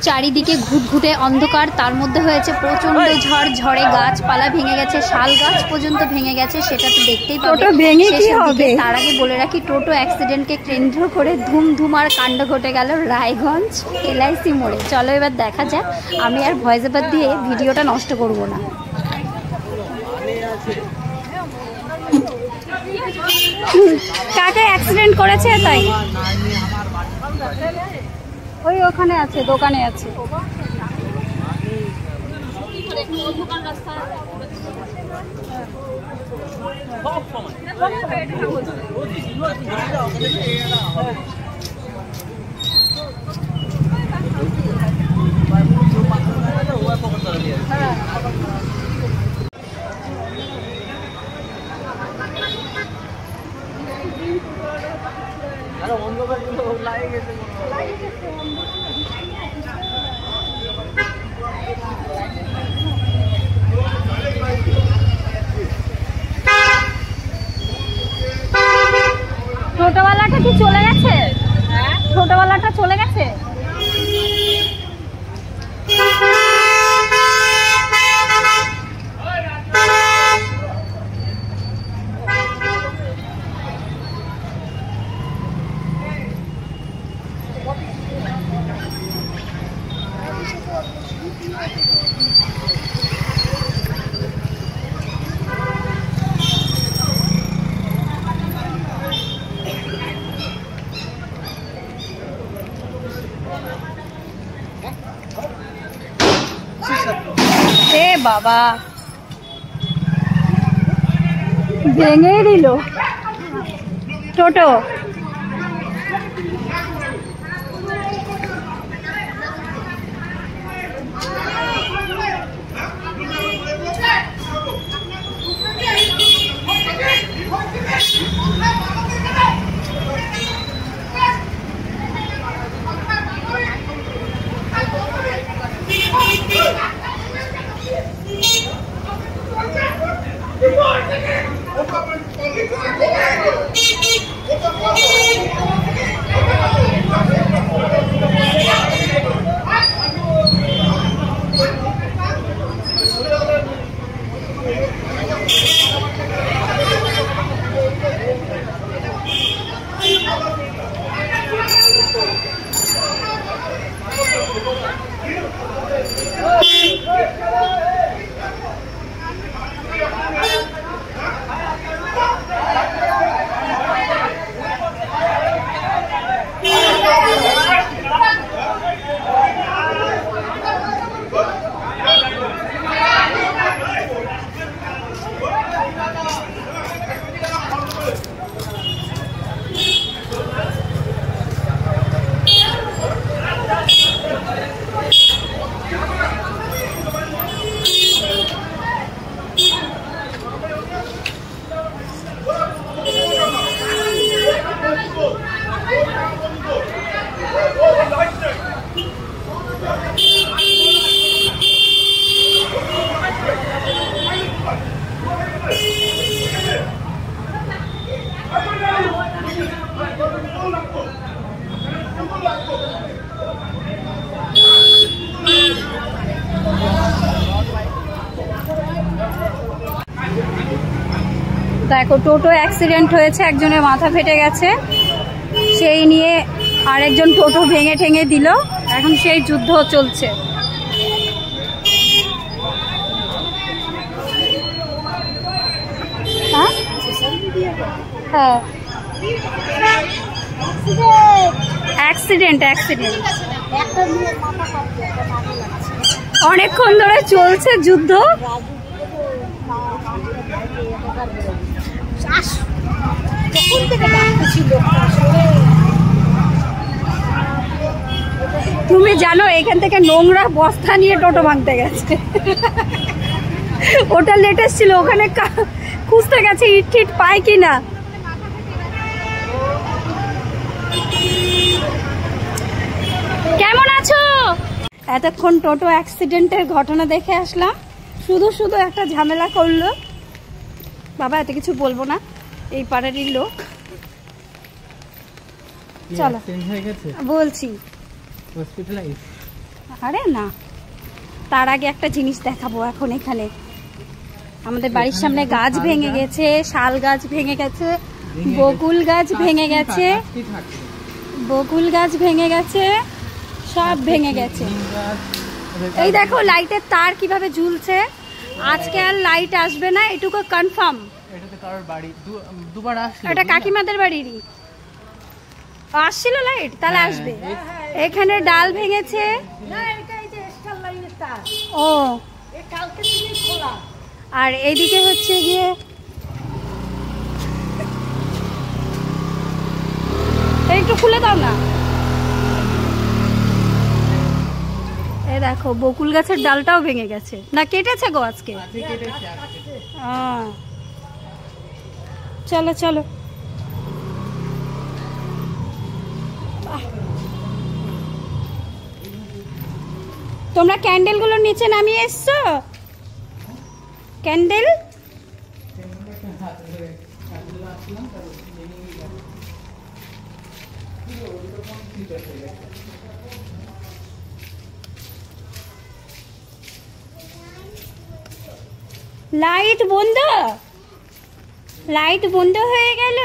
চারিদিকে ঘুটঘুটে অন্ধকার, তার মধ্যে হয়েছে প্রচন্ড ঝড়, ঝড়ে গাছপালা ভেঙে গেছে, শাল গাছ পর্যন্ত ভেঙে গেছে, সেটা তো দেখতেই পাবে। তার আগে বলে রাখি, টোটো অ্যাক্সিডেন্টকে কেন্দ্র করে ধুমধুমার কাণ্ড ঘটে গেল রায়গঞ্জ LIC মোড়ে। চলো এবার দেখা যাক, আমি আর ভয়েস ওভার দিয়ে ভিডিওটা নষ্ট করব না। কাকে অ্যাক্সিডেন্ট করেছে তাই? ওই ওখানে আছে, দোকানে আছে। ছোটবেলাটা কি চলে গেছে? ছোটবেলাটা চলে গেছে। বাবা ভেঙে দিল টোটো। দেখো টোটো অ্যাক্সিডেন্ট হয়েছে, একজনের মাথা ফেটে গেছে, সেই নিয়ে আরেকজন টোটো ভেঙে ঠেঙে দিল, এখন সেই যুদ্ধ চলছে। হ্যাঁ অ্যাক্সিডেন্ট অনেকক্ষণ ধরে চলছে যুদ্ধ। তুমি জানো এখান থেকে নোংরা বস্তা নিয়ে টোটো ভাঙতে গেছে, ওটা লেটেস্ট ছিল, ওখানে খুঁজতে গেছে ইট টিট পায় কিনা। কেমন আছো? এতক্ষণ টোটো অ্যাক্সিডেন্টের ঘটনা দেখে আসলাম, শুধু শুধু একটা ঝামেলা করলো। বাবা এত কিছু বলবো না, এই পাড়ারই লোক। চলো বলছি আরে না, তার আগে একটা জিনিস দেখাবো এখন। এখানে আমাদের বাড়ির সামনে গাছ ভেঙে গেছে, শাল গাছ ভেঙে গেছে, বকুল গাছ ভেঙে গেছে, বকুল গাছ ভেঙে গেছে, সব ভেঙে গেছে। এই দেখো লাইটের তার কিভাবে ঝুলছে। আজকে আর লাইট আসবে না, এটুকু কনফার্ম। এটা কাকিমাদের বাড়িরই আসছিল লাইট, তাহলে আসবে। এখানে ডাল ভেঙেছে। ও আর এইদিকে হচ্ছে গিয়ে একটু খুলে দাও না। এই দেখো বকুল গাছের ডালটাও ভেঙে গেছে। না কেটেছে গো আজকে? চলো চলো। তোমরা ক্যান্ডেল গুলো নিচে নামিয়ে এসছো? ক্যান্ডেল লাইট বন্ধ, লাইট বন্ধ হয়ে গেল।